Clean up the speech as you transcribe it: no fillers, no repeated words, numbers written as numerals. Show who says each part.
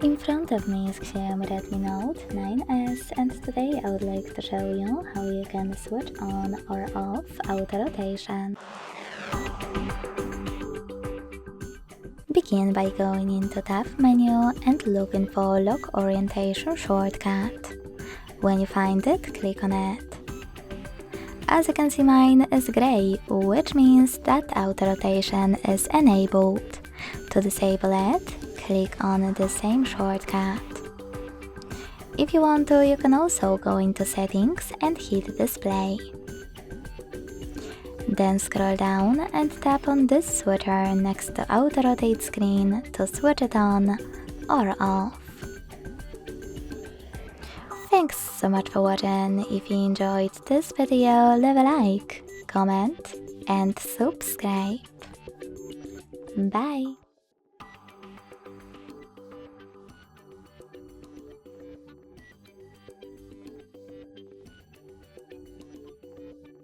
Speaker 1: In front of me is Xiaomi Redmi Note 9S, and today I would like to show you how you can switch on or off auto rotation. Begin by going into Tab menu and looking for Lock Orientation shortcut. When you find it, click on it. As you can see, mine is gray, which means that auto rotation is enabled. To disable it, click on the same shortcut. If you want to, you can also go into Settings and hit Display. Then scroll down and tap on this switcher next to Auto Rotate screen to switch it on or off. Thanks so much for watching. If you enjoyed this video, leave a like, comment and subscribe. Bye!